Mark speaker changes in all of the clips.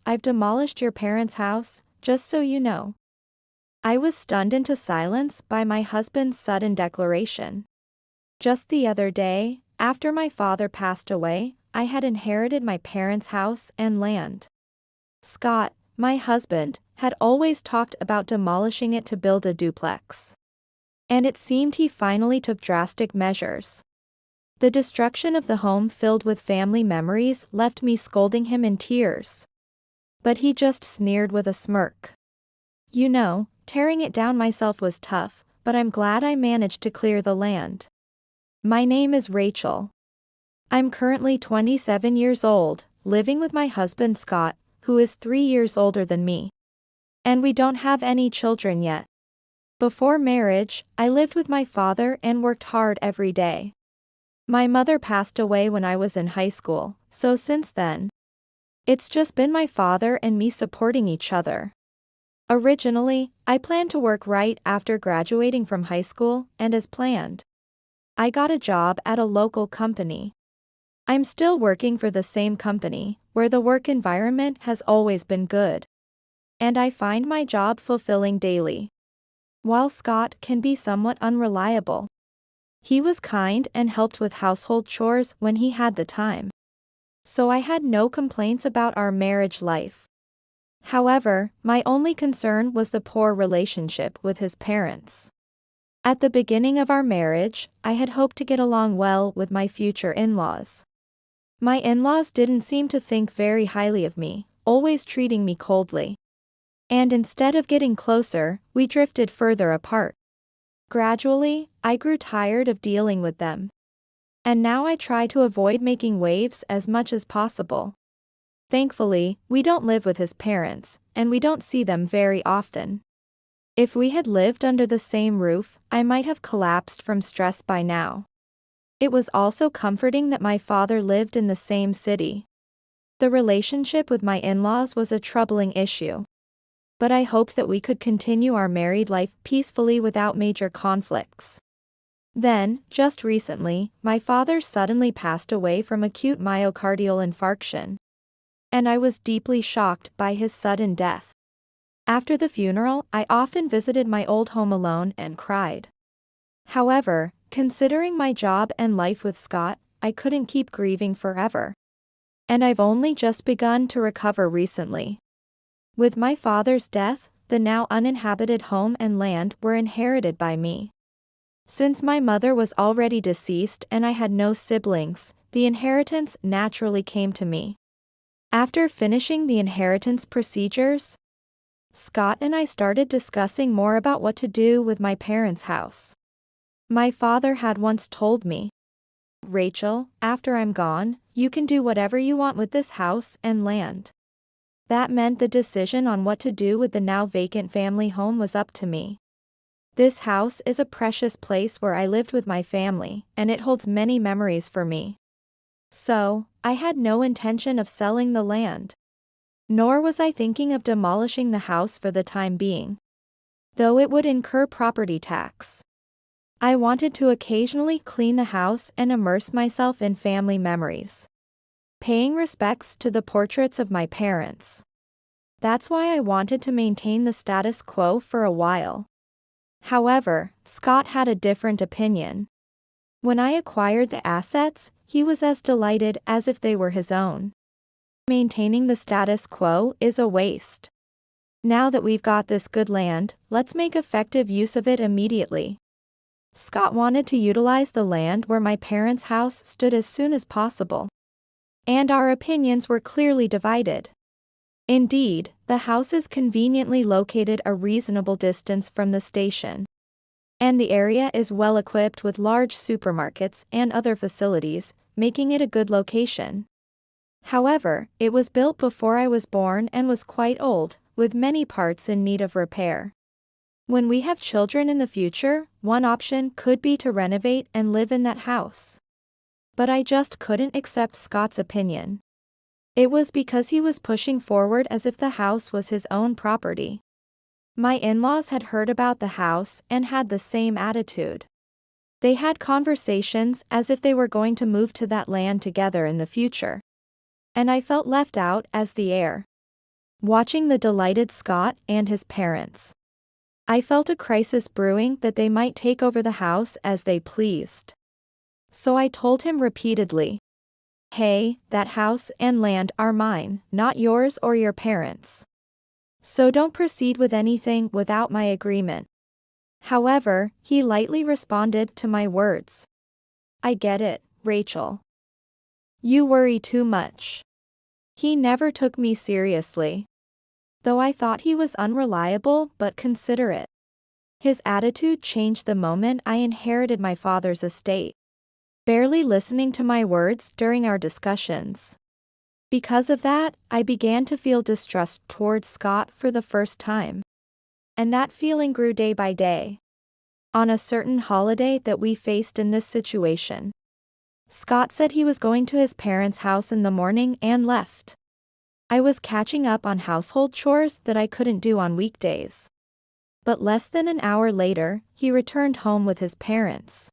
Speaker 1: I've demolished your parents' house, just so you know." I was stunned into silence by my husband's sudden declaration. Just the other day, after my father passed away, I had inherited my parents' house and land. Scott, my husband, had always talked about demolishing it to build a duplex. And it seemed he finally took drastic measures. The destruction of the home filled with family memories left me scolding him in tears. But he just sneered with a smirk. "You know, tearing it down myself was tough, but I'm glad I managed to clear the land. My name is Rachel. I'm currently 27 years old, living with my husband Scott, who is 3 years older than me. And we don't have any children yet. Before marriage, I lived with my father and worked hard every day. My mother passed away when I was in high school, so since then, it's just been my father and me supporting each other. Originally, I planned to work right after graduating from high school, and as planned, I got a job at a local company. I'm still working for the same company, where the work environment has always been good. And I find my job fulfilling daily. While Scott can be somewhat unreliable, he was kind and helped with household chores when he had the time. So I had no complaints about our marriage life. However, my only concern was the poor relationship with his parents. At the beginning of our marriage, I had hoped to get along well with my future in-laws. My in-laws didn't seem to think very highly of me, always treating me coldly. And instead of getting closer, we drifted further apart. Gradually, I grew tired of dealing with them. And now I try to avoid making waves as much as possible. Thankfully, we don't live with his parents, and we don't see them very often. If we had lived under the same roof, I might have collapsed from stress by now. It was also comforting that my father lived in the same city. The relationship with my in-laws was a troubling issue. But I hoped that we could continue our married life peacefully without major conflicts. Then, just recently, my father suddenly passed away from acute myocardial infarction. And I was deeply shocked by his sudden death. After the funeral, I often visited my old home alone and cried. However, considering my job and life with Scott, I couldn't keep grieving forever. And I've only just begun to recover recently. With my father's death, the now uninhabited home and land were inherited by me. Since my mother was already deceased and I had no siblings, the inheritance naturally came to me. After finishing the inheritance procedures, Scott and I started discussing more about what to do with my parents' house. My father had once told me, "Rachel, after I'm gone, you can do whatever you want with this house and land." That meant the decision on what to do with the now vacant family home was up to me. This house is a precious place where I lived with my family, and it holds many memories for me. So, I had no intention of selling the land. Nor was I thinking of demolishing the house for the time being, though it would incur property tax. I wanted to occasionally clean the house and immerse myself in family memories, paying respects to the portraits of my parents. That's why I wanted to maintain the status quo for a while. However, Scott had a different opinion. When I acquired the assets, he was as delighted as if they were his own. Maintaining the status quo is a waste. Now that we've got this good land, let's make effective use of it immediately. Scott wanted to utilize the land where my parents' house stood as soon as possible. And our opinions were clearly divided. Indeed, the house is conveniently located a reasonable distance from the station. And the area is well equipped with large supermarkets and other facilities, making it a good location. However, it was built before I was born and was quite old, with many parts in need of repair. When we have children in the future, one option could be to renovate and live in that house. But I just couldn't accept Scott's opinion. It was because he was pushing forward as if the house was his own property. My in-laws had heard about the house and had the same attitude. They had conversations as if they were going to move to that land together in the future. And I felt left out as the heir. watching the delighted Scott and his parents. I felt a crisis brewing that they might take over the house as they pleased. So I told him repeatedly, "Hey, that house and land are mine, not yours or your parents'. So don't proceed with anything without my agreement." However, he lightly responded to my words. "I get it, Rachel. You worry too much." He never took me seriously, though I thought he was unreliable but considerate. His attitude changed the moment I inherited my father's estate, barely listening to my words during our discussions. Because of that, I began to feel distrust towards Scott for the first time. And that feeling grew day by day. On a certain holiday that we faced in this situation, Scott said he was going to his parents' house in the morning and left. I was catching up on household chores that I couldn't do on weekdays. But less than an hour later, he returned home with his parents,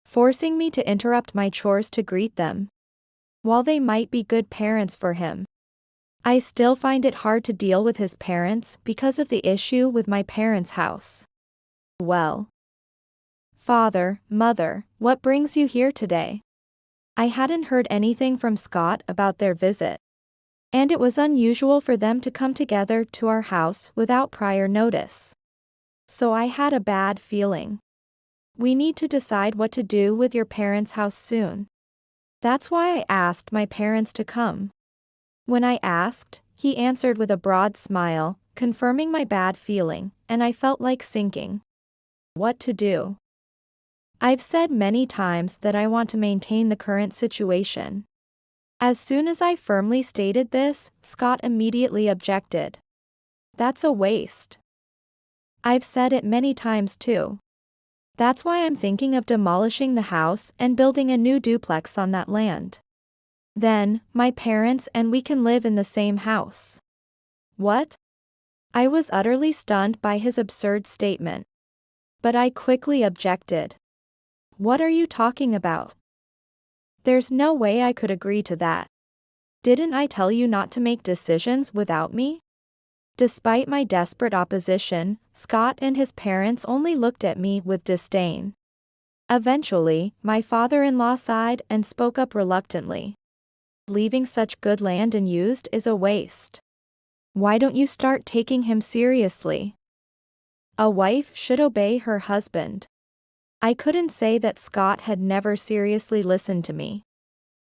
Speaker 1: forcing me to interrupt my chores to greet them. While they might be good parents for him, I still find it hard to deal with his parents because of the issue with my parents' house. "Well, father, mother, what brings you here today?" I hadn't heard anything from Scott about their visit, and it was unusual for them to come together to our house without prior notice. So I had a bad feeling. "We need to decide what to do with your parents' house soon. That's why I asked my parents to come." When I asked, he answered with a broad smile, confirming my bad feeling, and I felt like sinking. What to do? I've said many times that I want to maintain the current situation. As soon as I firmly stated this, Scott immediately objected. "That's a waste. I've said it many times too. That's why I'm thinking of demolishing the house and building a new duplex on that land. Then, my parents and we can live in the same house." What? I was utterly stunned by his absurd statement. But I quickly objected. "What are you talking about? There's no way I could agree to that. Didn't I tell you not to make decisions without me?" Despite my desperate opposition, Scott and his parents only looked at me with disdain. Eventually, my father-in-law sighed and spoke up reluctantly. "Leaving such good land unused is a waste. Why don't you start taking him seriously? A wife should obey her husband." I couldn't say that Scott had never seriously listened to me.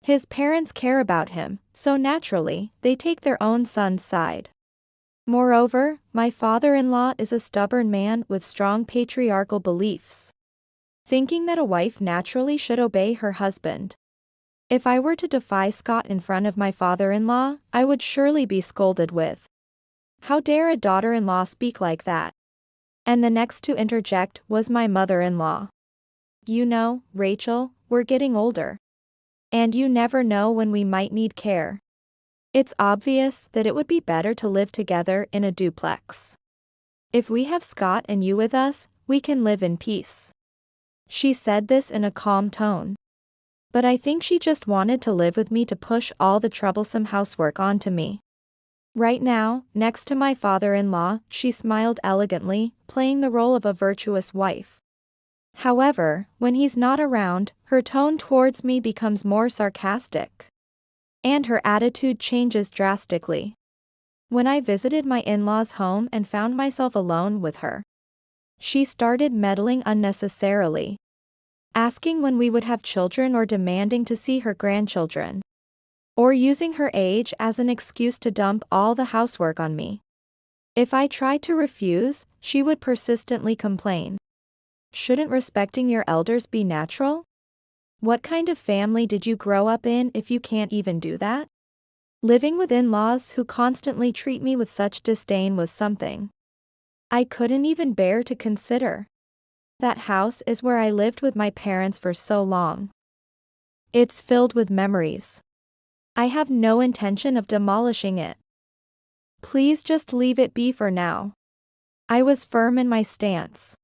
Speaker 1: His parents care about him, so naturally, they take their own son's side. Moreover, my father-in-law is a stubborn man with strong patriarchal beliefs, thinking that a wife naturally should obey her husband. If I were to defy Scott in front of my father-in-law, I would surely be scolded with, "How dare a daughter-in-law speak like that?" And the next to interject was my mother-in-law. "You know, Rachel, we're getting older. And you never know when we might need care. It's obvious that it would be better to live together in a duplex. If we have Scott and you with us, we can live in peace." She said this in a calm tone. But I think she just wanted to live with me to push all the troublesome housework onto me. Right now, next to my father-in-law, she smiled elegantly, playing the role of a virtuous wife. However, when he's not around, her tone towards me becomes more sarcastic. And her attitude changes drastically. When I visited my in-laws' home and found myself alone with her, she started meddling unnecessarily, asking when we would have children or demanding to see her grandchildren, or using her age as an excuse to dump all the housework on me. If I tried to refuse, she would persistently complain. "Shouldn't respecting your elders be natural? What kind of family did you grow up in if you can't even do that?" Living with in-laws who constantly treat me with such disdain was something I couldn't even bear to consider. That house is where I lived with my parents for so long. It's filled with memories. I have no intention of demolishing it. Please just leave it be for now. I was firm in my stance.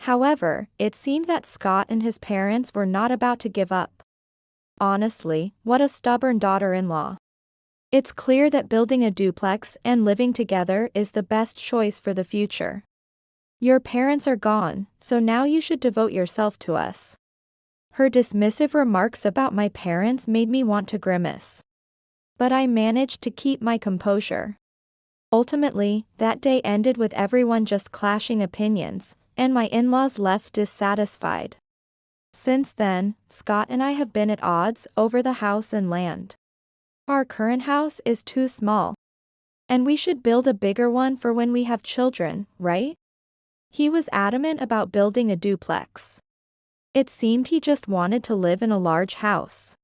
Speaker 1: However, it seemed that Scott and his parents were not about to give up. Honestly, what a stubborn daughter-in-law. It's clear that building a duplex and living together is the best choice for the future. Your parents are gone, so now you should devote yourself to us. Her dismissive remarks about my parents made me want to grimace. But I managed to keep my composure. Ultimately, that day ended with everyone just clashing opinions, and my in-laws left dissatisfied. Since then, Scott and I have been at odds over the house and land. Our current house is too small. And we should build a bigger one for when we have children, right? He was adamant about building a duplex. It seemed he just wanted to live in a large house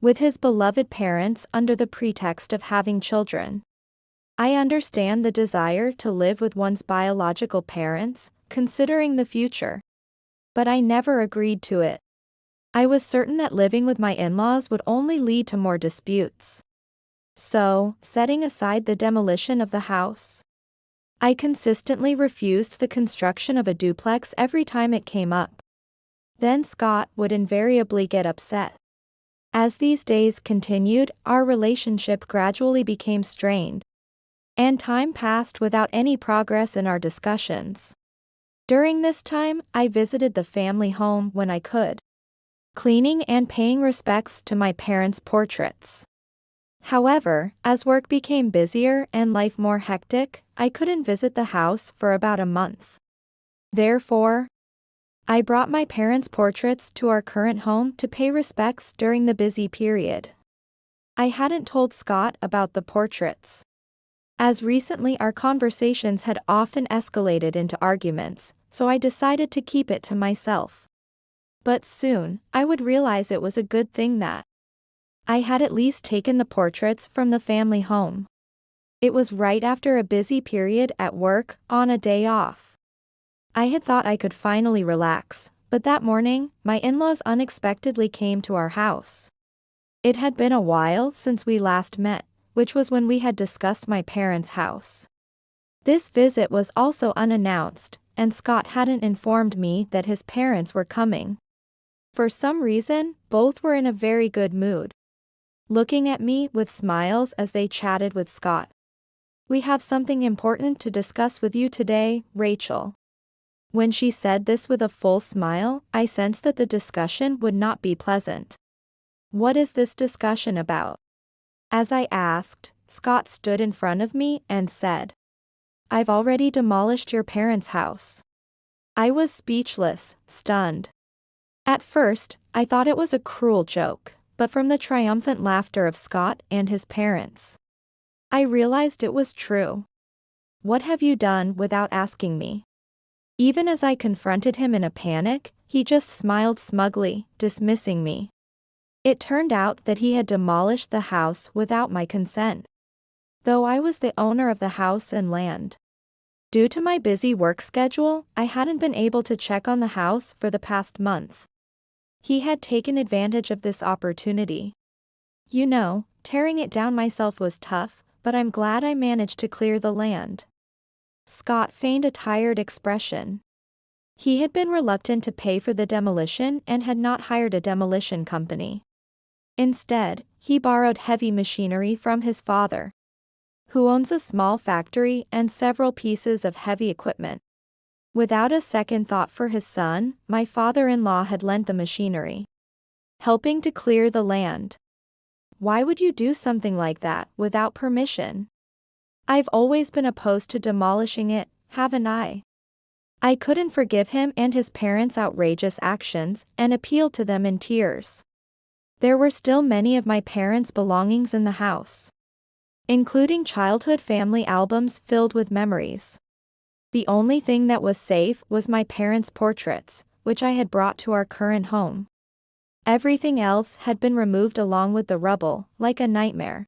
Speaker 1: with his beloved parents under the pretext of having children. I understand the desire to live with one's biological parents, considering the future. But I never agreed to it. I was certain that living with my in-laws would only lead to more disputes. So, setting aside the demolition of the house, I consistently refused the construction of a duplex every time it came up. Then Scott would invariably get upset. As these days continued, our relationship gradually became strained, and time passed without any progress in our discussions. During this time, I visited the family home when I could, cleaning and paying respects to my parents' portraits. However, as work became busier and life more hectic, I couldn't visit the house for about a month. Therefore, I brought my parents' portraits to our current home to pay respects during the busy period. I hadn't told Scott about the portraits, as recently our conversations had often escalated into arguments, so I decided to keep it to myself. But soon, I would realize it was a good thing that I had at least taken the portraits from the family home. It was right after a busy period at work, on a day off. I had thought I could finally relax, but that morning, my in-laws unexpectedly came to our house. It had been a while since we last met, which was when we had discussed my parents' house. This visit was also unannounced, and Scott hadn't informed me that his parents were coming. For some reason, both were in a very good mood, looking at me with smiles as they chatted with Scott. "We have something important to discuss with you today, Rachel." When she said this with a full smile, I sensed that the discussion would not be pleasant. "What is this discussion about?" As I asked, Scott stood in front of me and said, "I've already demolished your parents' house." I was speechless, stunned. At first, I thought it was a cruel joke, but from the triumphant laughter of Scott and his parents, I realized it was true. "What have you done without asking me?" Even as I confronted him in a panic, he just smiled smugly, dismissing me. It turned out that he had demolished the house without my consent, though I was the owner of the house and land. Due to my busy work schedule, I hadn't been able to check on the house for the past month. He had taken advantage of this opportunity. "You know, tearing it down myself was tough, but I'm glad I managed to clear the land." Scott feigned a tired expression. He had been reluctant to pay for the demolition and had not hired a demolition company. Instead, he borrowed heavy machinery from his father, who owns a small factory and several pieces of heavy equipment. Without a second thought for his son, my father-in-law had lent the machinery, helping to clear the land. Why would you do something like that without permission? I've always been opposed to demolishing it, haven't I? I couldn't forgive him and his parents' outrageous actions and appealed to them in tears. There were still many of my parents' belongings in the house, including childhood family albums filled with memories. The only thing that was safe was my parents' portraits, which I had brought to our current home. Everything else had been removed along with the rubble, like a nightmare.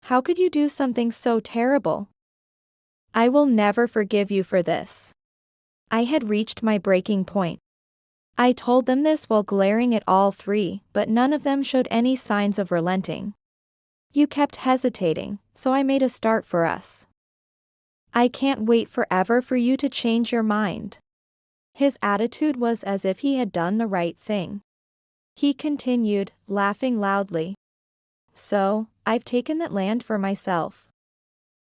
Speaker 1: How could you do something so terrible? I will never forgive you for this. I had reached my breaking point. I told them this while glaring at all three, but none of them showed any signs of relenting. "You kept hesitating, so I made a start for us. I can't wait forever for you to change your mind." His attitude was as if he had done the right thing. He continued, laughing loudly. "So, I've taken that land for myself."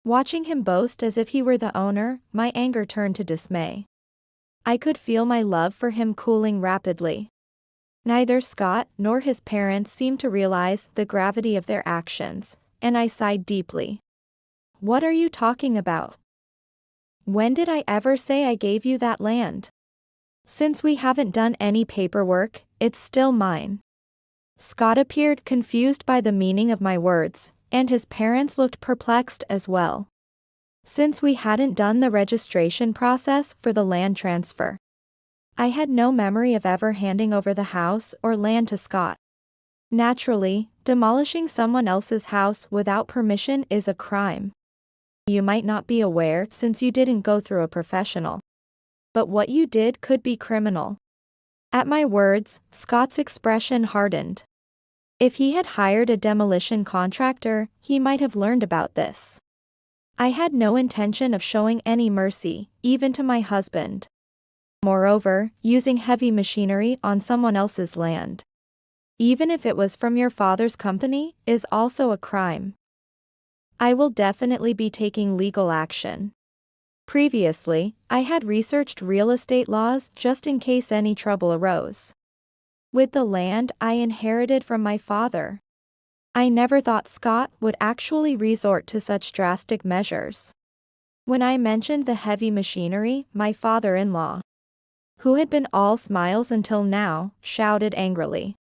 Speaker 1: Watching him boast as if he were the owner, my anger turned to dismay. I could feel my love for him cooling rapidly. Neither Scott nor his parents seemed to realize the gravity of their actions, and I sighed deeply. "What are you talking about? When did I ever say I gave you that land? Since we haven't done any paperwork, it's still mine." Scott appeared confused by the meaning of my words, and his parents looked perplexed as well. Since we hadn't done the registration process for the land transfer, I had no memory of ever handing over the house or land to Scott. Naturally, demolishing someone else's house without permission is a crime. You might not be aware since you didn't go through a professional. But what you did could be criminal. At my words, Scott's expression hardened. If he had hired a demolition contractor, he might have learned about this. I had no intention of showing any mercy, even to my husband. Moreover, using heavy machinery on someone else's land, even if it was from your father's company, is also a crime. I will definitely be taking legal action. Previously, I had researched real estate laws just in case any trouble arose. With the land I inherited from my father, I never thought Scott would actually resort to such drastic measures. When I mentioned the heavy machinery, my father-in-law, who had been all smiles until now, shouted angrily,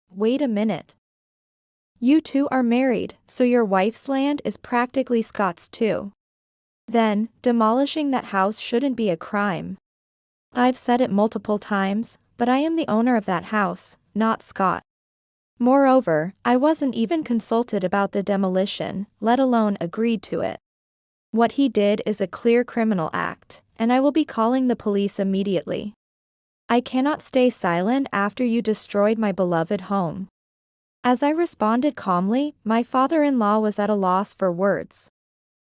Speaker 1: "Wait a minute. You two are married, so your wife's land is practically Scott's too. Then, demolishing that house shouldn't be a crime. I've said it multiple times, but I am the owner of that house, not Scott. Moreover, I wasn't even consulted about the demolition, let alone agreed to it. What he did is a clear criminal act, and I will be calling the police immediately. I cannot stay silent after you destroyed my beloved home." As I responded calmly, my father-in-law was at a loss for words.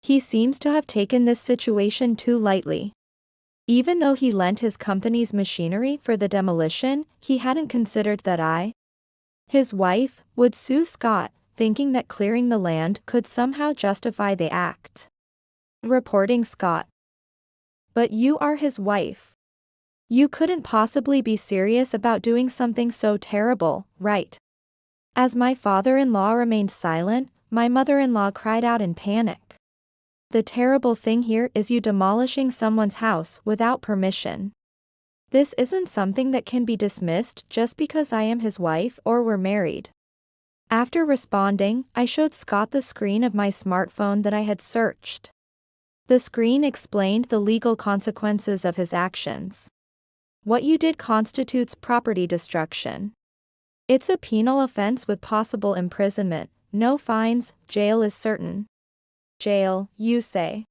Speaker 1: He seems to have taken this situation too lightly. Even though he lent his company's machinery for the demolition, he hadn't considered that I, his wife, would sue Scott, thinking that clearing the land could somehow justify the act. Reporting Scott. "But you are his wife. You couldn't possibly be serious about doing something so terrible, right?" As my father-in-law remained silent, my mother-in-law cried out in panic. "The terrible thing here is you demolishing someone's house without permission. This isn't something that can be dismissed just because I am his wife or we're married." After responding, I showed Scott the screen of my smartphone that I had searched. The screen explained the legal consequences of his actions. What you did constitutes property destruction. It's a penal offense with possible imprisonment, no fines, jail is certain. "Jail, you say?"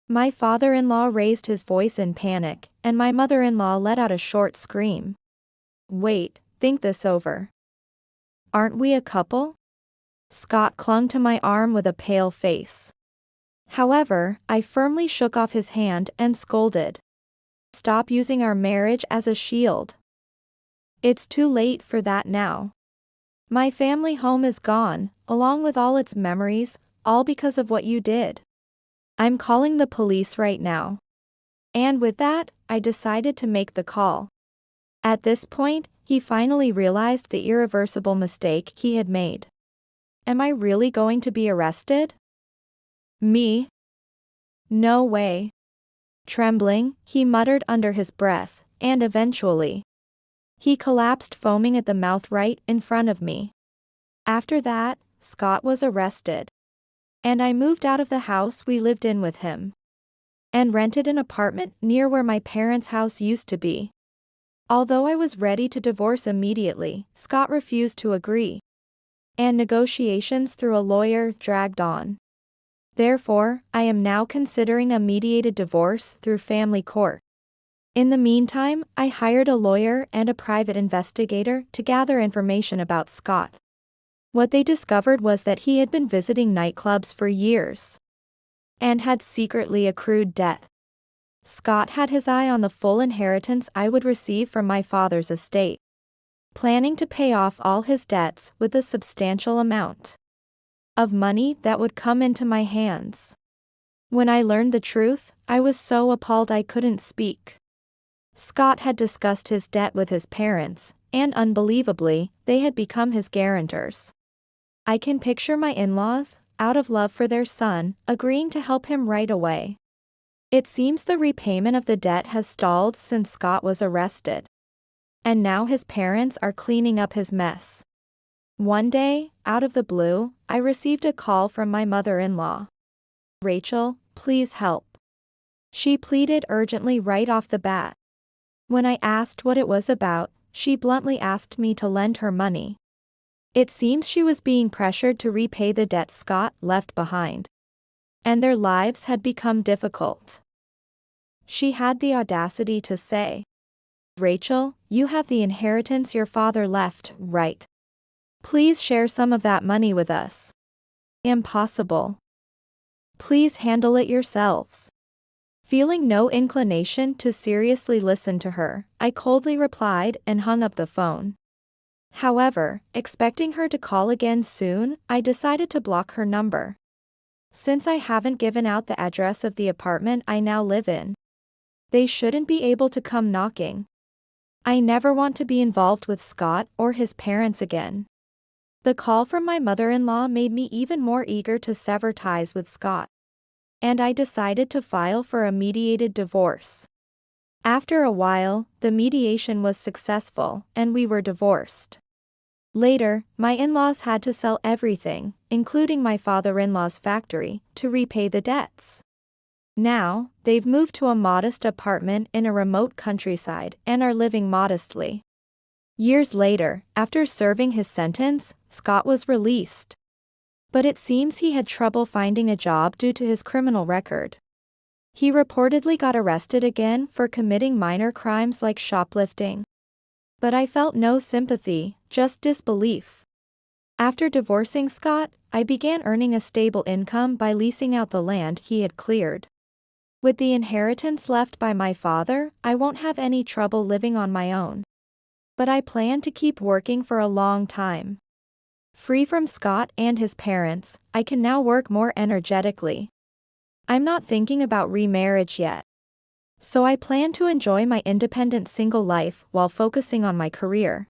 Speaker 1: My father-in-law raised his voice in panic, and my mother-in-law let out a short scream. "Wait, think this over. Aren't we a couple?" Scott clung to my arm with a pale face. However, I firmly shook off his hand and scolded, "Stop using our marriage as a shield. It's too late for that now. My family home is gone, along with all its memories, all because of what you did. I'm calling the police right now." And with that, I decided to make the call. At this point, he finally realized the irreversible mistake he had made. "Am I really going to be arrested?" "Me? No way." Trembling, he muttered under his breath, and eventually, he collapsed foaming at the mouth right in front of me. After that, Scott was arrested. And I moved out of the house we lived in with him, and rented an apartment near where my parents' house used to be. Although I was ready to divorce immediately, Scott refused to agree, and negotiations through a lawyer dragged on. Therefore, I am now considering a mediated divorce through family court. In the meantime, I hired a lawyer and a private investigator to gather information about Scott. What they discovered was that he had been visiting nightclubs for years and had secretly accrued debt. Scott had his eye on the full inheritance I would receive from my father's estate, planning to pay off all his debts with a substantial amount. of money that would come into my hands. When I learned the truth, I was so appalled I couldn't speak. Scott had discussed his debt with his parents, and unbelievably, they had become his guarantors. I can picture my in-laws, out of love for their son, agreeing to help him right away. It seems the repayment of the debt has stalled since Scott was arrested. And now his parents are cleaning up his mess. One day, out of the blue, I received a call from my mother-in-law. "Rachel, please help." She pleaded urgently right off the bat. When I asked what it was about, she bluntly asked me to lend her money. It seems she was being pressured to repay the debt Scott left behind. And their lives had become difficult. She had the audacity to say, "Rachel, you have the inheritance your father left, right? Please share some of that money with us." Impossible. Please handle it yourselves. Feeling no inclination to seriously listen to her, I coldly replied and hung up the phone. However, expecting her to call again soon, I decided to block her number. Since I haven't given out the address of the apartment I now live in, they shouldn't be able to come knocking. I never want to be involved with Scott or his parents again. The call from my mother-in-law made me even more eager to sever ties with Scott. And I decided to file for a mediated divorce. After a while, the mediation was successful, and we were divorced. Later, my in-laws had to sell everything, including my father-in-law's factory, to repay the debts. Now, they've moved to a modest apartment in a remote countryside and are living modestly. Years later, after serving his sentence, Scott was released. But it seems he had trouble finding a job due to his criminal record. He reportedly got arrested again for committing minor crimes like shoplifting. But I felt no sympathy, just disbelief. After divorcing Scott, I began earning a stable income by leasing out the land he had cleared. With the inheritance left by my father, I won't have any trouble living on my own. But I plan to keep working for a long time. Free from Scott and his parents, I can now work more energetically. I'm not thinking about remarriage yet. So I plan to enjoy my independent single life while focusing on my career.